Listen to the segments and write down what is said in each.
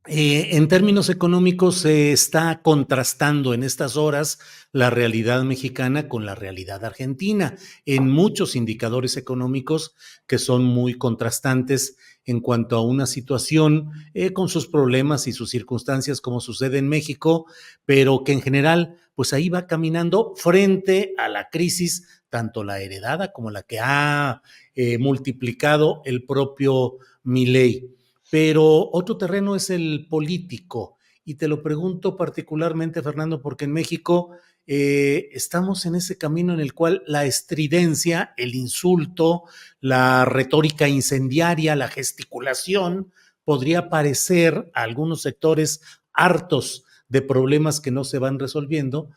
En términos económicos, se está contrastando en estas horas la realidad mexicana con la realidad argentina, en muchos indicadores económicos que son muy contrastantes en cuanto a una situación con sus problemas y sus circunstancias, como sucede en México, pero que en general, pues ahí va caminando frente a la crisis, tanto la heredada como la que ha multiplicado el propio Milei. Pero otro terreno es el político. Y te lo pregunto particularmente, Fernando, porque en México estamos en ese camino en el cual la estridencia, el insulto, la retórica incendiaria, la gesticulación, podría parecer a algunos sectores hartos de problemas que no se van resolviendo,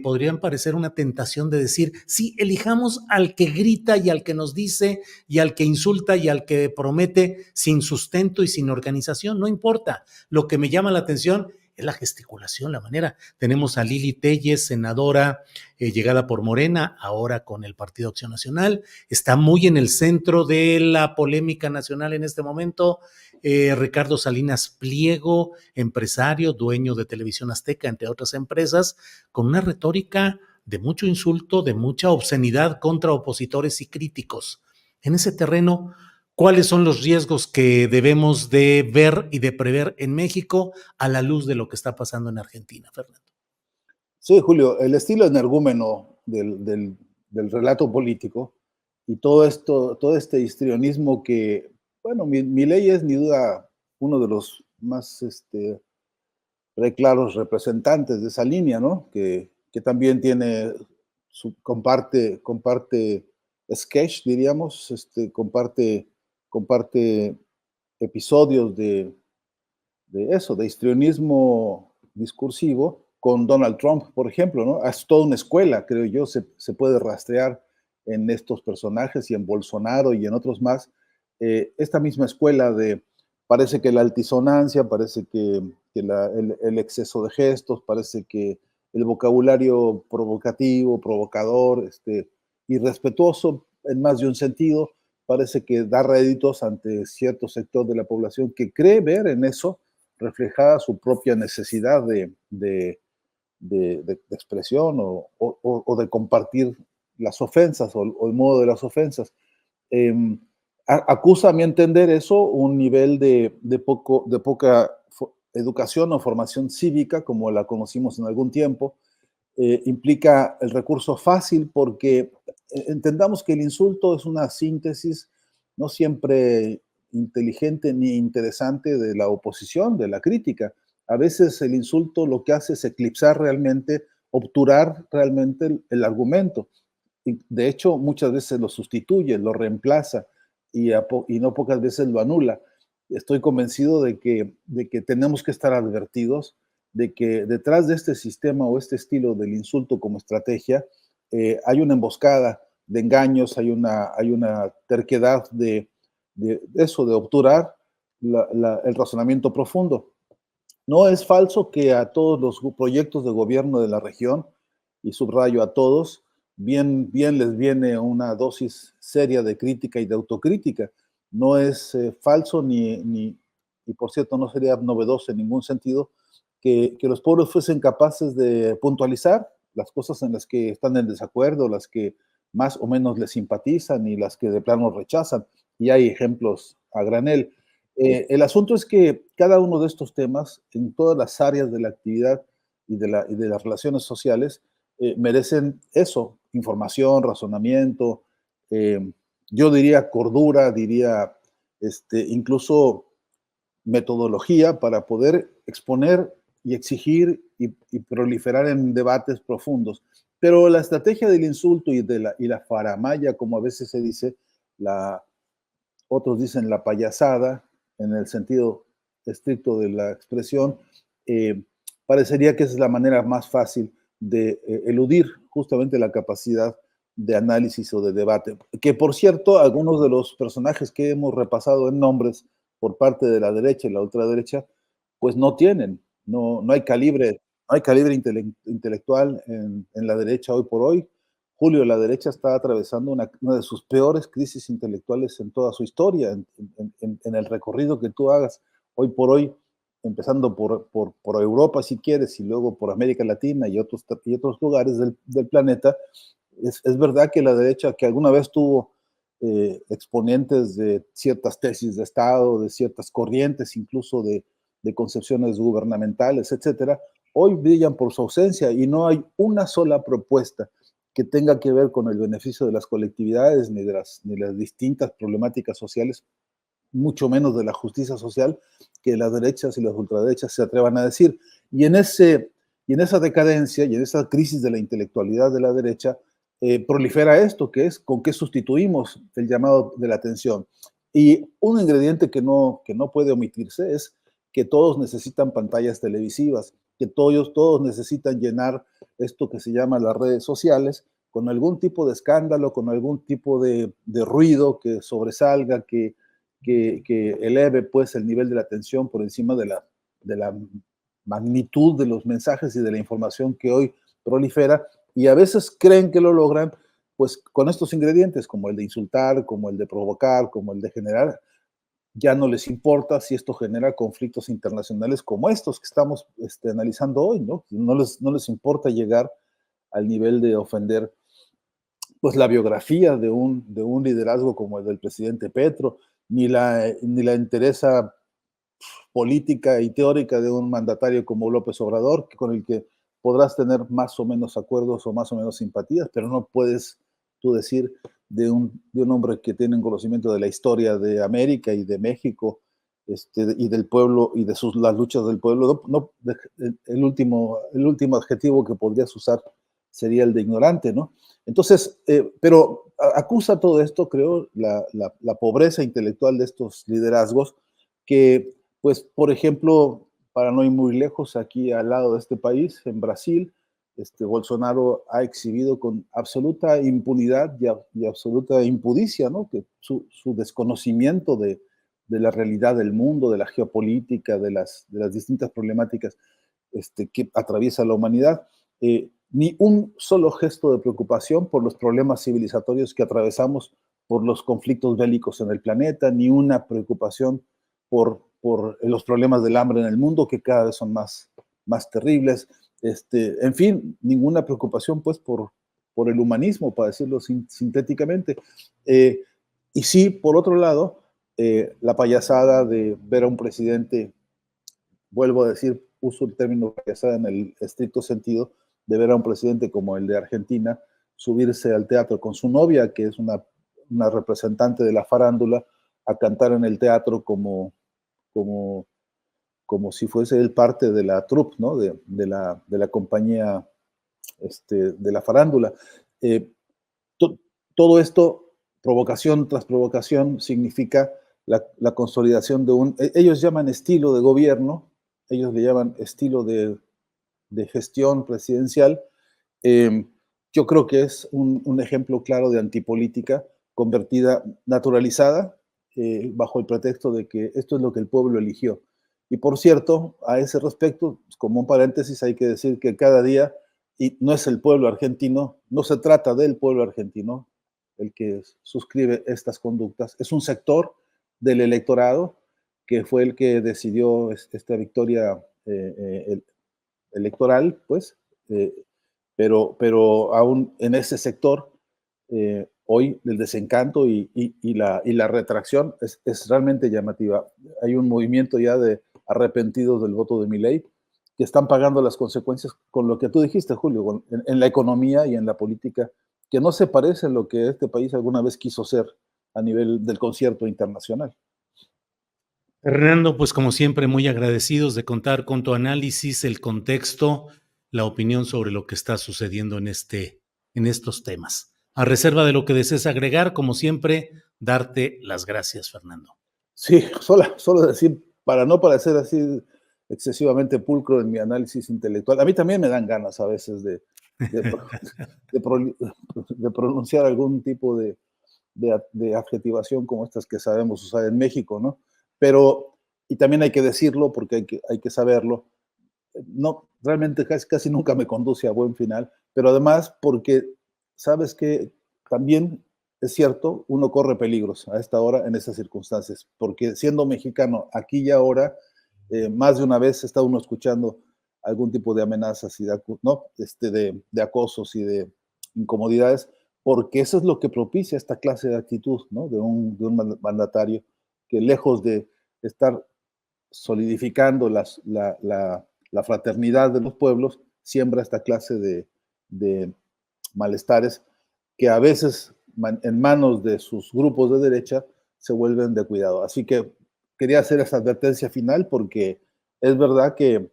podrían parecer una tentación de decir, sí, elijamos al que grita y al que nos dice y al que insulta y al que promete sin sustento y sin organización, no importa. Lo que me llama la atención es la gesticulación, la manera. Tenemos a Lili Telles, senadora llegada por Morena, ahora con el Partido Acción Nacional, está muy en el centro de la polémica nacional en este momento. Ricardo Salinas Pliego, empresario, dueño de Televisión Azteca, entre otras empresas, con una retórica de mucho insulto, de mucha obscenidad contra opositores y críticos. En ese terreno, ¿cuáles son los riesgos que debemos de ver y de prever en México a la luz de lo que está pasando en Argentina, Fernando? Sí, Julio, el estilo energúmeno del relato político y todo este histrionismo que, bueno, Milei es ni duda uno de los más claros representantes de esa línea, ¿no? Que también tiene, comparte sketch, diríamos, comparte episodios de eso, de histrionismo discursivo con Donald Trump, por ejemplo, ¿no? Es toda una escuela, creo yo, se puede rastrear en estos personajes y en Bolsonaro y en otros más, esta misma escuela de, parece que la altisonancia, parece que el exceso de gestos, parece que el vocabulario provocativo, provocador, irrespetuoso en más de un sentido, parece que da réditos ante cierto sector de la población que cree ver en eso reflejada su propia necesidad de expresión o de compartir las ofensas o el modo de las ofensas. Eh, Acusa, a mi entender, eso un nivel de poca educación o formación cívica, como la conocimos en algún tiempo. Implica el recurso fácil porque entendamos que el insulto es una síntesis no siempre inteligente ni interesante de la oposición, de la crítica. A veces el insulto lo que hace es eclipsar realmente, obturar realmente el argumento. Y de hecho, muchas veces lo sustituye, lo reemplaza y no pocas veces lo anula. Estoy convencido de que tenemos que estar advertidos de que detrás de este sistema o este estilo del insulto como estrategia hay una emboscada de engaños, hay una terquedad de eso, de obturar el razonamiento profundo. No es falso que a todos los proyectos de gobierno de la región, y subrayo a todos, bien les viene una dosis seria de crítica y de autocrítica. No es falso y por cierto no sería novedoso en ningún sentido que los pueblos fuesen capaces de puntualizar las cosas en las que están en desacuerdo, las que más o menos les simpatizan y las que de plano rechazan. Y hay ejemplos a granel. El asunto es que cada uno de estos temas, en todas las áreas de la actividad y de las relaciones sociales, merecen eso, información, razonamiento, eh, yo diría cordura, diría incluso metodología para poder exponer y exigir y proliferar en debates profundos. Pero la estrategia del insulto y la faramaya, como a veces se dice, otros dicen la payasada, en el sentido estricto de la expresión, eh, parecería que esa es la manera más fácil de eludir justamente la capacidad de análisis o de debate. Que por cierto, algunos de los personajes que hemos repasado en nombres por parte de la derecha y la ultraderecha, pues no tienen, no hay calibre, no hay calibre intelectual en la derecha hoy por hoy. Julio, la derecha está atravesando una de sus peores crisis intelectuales en toda su historia, en el recorrido que tú hagas hoy por hoy empezando por Europa, si quieres, y luego por América Latina y otros lugares del planeta, es verdad que la derecha, que alguna vez tuvo exponentes de ciertas tesis de Estado, de ciertas corrientes, incluso de concepciones gubernamentales, etcétera, hoy brillan por su ausencia y no hay una sola propuesta que tenga que ver con el beneficio de las colectividades ni de las distintas problemáticas sociales, mucho menos de la justicia social, que las derechas y las ultraderechas se atrevan a decir. Y en esa decadencia y en esa crisis de la intelectualidad de la derecha, prolifera esto, que es con qué sustituimos el llamado de la atención. Y un ingrediente que no puede omitirse es que todos necesitan pantallas televisivas, que todos necesitan llenar esto que se llama las redes sociales con algún tipo de escándalo, con algún tipo de ruido que sobresalga, que eleve pues el nivel de la atención por encima de la magnitud de los mensajes y de la información que hoy prolifera, y a veces creen que lo logran pues con estos ingredientes, como el de insultar, como el de provocar, como el de generar. Ya no les importa si esto genera conflictos internacionales como estos que estamos analizando hoy, ¿no? No les importa llegar al nivel de ofender pues la biografía de un liderazgo como el del presidente Petro, ni la interesa política y teórica de un mandatario como López Obrador, con el que podrás tener más o menos acuerdos o más o menos simpatías, pero no puedes tú decir de un hombre que tiene un conocimiento de la historia de América y de México, y del pueblo y de las luchas del pueblo. El último adjetivo que podrías usar sería el de ignorante, ¿no? Entonces, pero acusa todo esto, creo, la pobreza intelectual de estos liderazgos que, pues, por ejemplo, para no ir muy lejos, aquí al lado de este país, en Brasil, Bolsonaro ha exhibido con absoluta impunidad y absoluta impudicia, ¿no? Que su desconocimiento de la realidad del mundo, de la geopolítica, de las distintas problemáticas que atraviesa la humanidad. Ni un solo gesto de preocupación por los problemas civilizatorios que atravesamos, por los conflictos bélicos en el planeta, ni una preocupación por los problemas del hambre en el mundo, que cada vez son más terribles. En fin, ninguna preocupación pues por el humanismo, para decirlo sintéticamente. Y sí, por otro lado, la payasada de ver a un presidente, vuelvo a decir, uso el término payasada en el estricto sentido, de ver a un presidente como el de Argentina subirse al teatro con su novia, que es una representante de la farándula, a cantar en el teatro como si fuese él parte de la troupe, ¿no? de la compañía de la farándula. Todo esto, provocación tras provocación, significa la consolidación de ellos llaman estilo de gobierno, ellos le llaman estilo de gestión presidencial. Yo creo que es un ejemplo claro de antipolítica convertida, naturalizada, bajo el pretexto de que esto es lo que el pueblo eligió. Y por cierto, a ese respecto, como un paréntesis, hay que decir que cada día, y no es el pueblo argentino, no se trata del pueblo argentino el que suscribe estas conductas, es un sector del electorado que fue el que decidió esta victoria electoral, pues, pero aún en ese sector, hoy el desencanto y la retracción es realmente llamativa. Hay un movimiento ya de arrepentidos del voto de Milei que están pagando las consecuencias con lo que tú dijiste, Julio, en la economía y en la política, que no se parece a lo que este país alguna vez quiso ser a nivel del concierto internacional. Fernando, pues como siempre, muy agradecidos de contar con tu análisis, el contexto, la opinión sobre lo que está sucediendo en estos temas. A reserva de lo que desees agregar, como siempre, darte las gracias, Fernando. Sí, solo decir, para no parecer así excesivamente pulcro en mi análisis intelectual, a mí también me dan ganas a veces de pronunciar algún tipo de adjetivación como estas que sabemos usar en México, ¿no? Pero, y también hay que decirlo porque hay que saberlo, no, realmente casi nunca me conduce a buen final, pero además porque sabes que también es cierto, uno corre peligros a esta hora en esas circunstancias, porque siendo mexicano aquí y ahora, Más de una vez está uno escuchando algún tipo de amenazas y ¿no? De acosos y de incomodidades, porque eso es lo que propicia esta clase de actitud, ¿no? De un mandatario que lejos de estar solidificando la fraternidad de los pueblos, siembra esta clase de malestares que a veces en manos de sus grupos de derecha se vuelven de cuidado. Así que quería hacer esa advertencia final porque es verdad que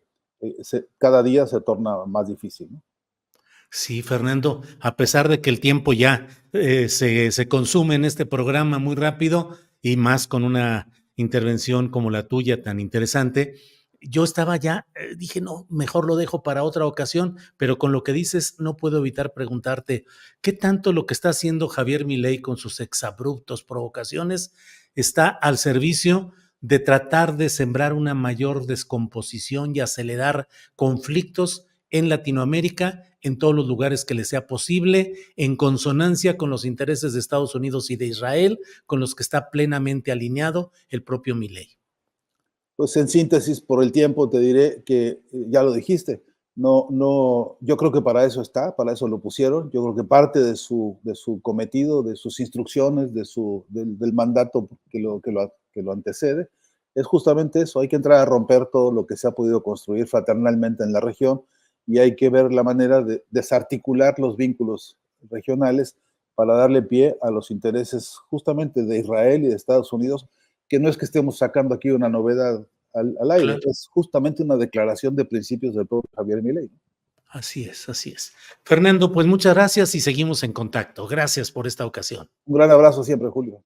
cada día se torna más difícil, ¿no? Sí, Fernando, a pesar de que el tiempo ya se consume en este programa muy rápido y más con una intervención como la tuya tan interesante, yo estaba ya, dije, no, mejor lo dejo para otra ocasión, pero con lo que dices no puedo evitar preguntarte, ¿qué tanto lo que está haciendo Javier Milei con sus exabruptos provocaciones está al servicio de tratar de sembrar una mayor descomposición y acelerar conflictos en Latinoamérica, en todos los lugares que le sea posible, en consonancia con los intereses de Estados Unidos y de Israel, con los que está plenamente alineado el propio Milei? Pues en síntesis, por el tiempo te diré que ya lo dijiste, no, no, yo creo que para eso está, para eso lo pusieron. Yo creo que parte de su cometido, de sus instrucciones, del mandato que lo antecede, es justamente eso. Hay que entrar a romper todo lo que se ha podido construir fraternalmente en la región y hay que ver la manera de desarticular los vínculos regionales para darle pie a los intereses justamente de Israel y de Estados Unidos, que no es que estemos sacando aquí una novedad al aire, Claro, es justamente una declaración de principios del propio Javier Milei. así es, así es. Fernando, pues muchas gracias y seguimos en contacto. Gracias por esta ocasión. Un gran abrazo siempre, Julio.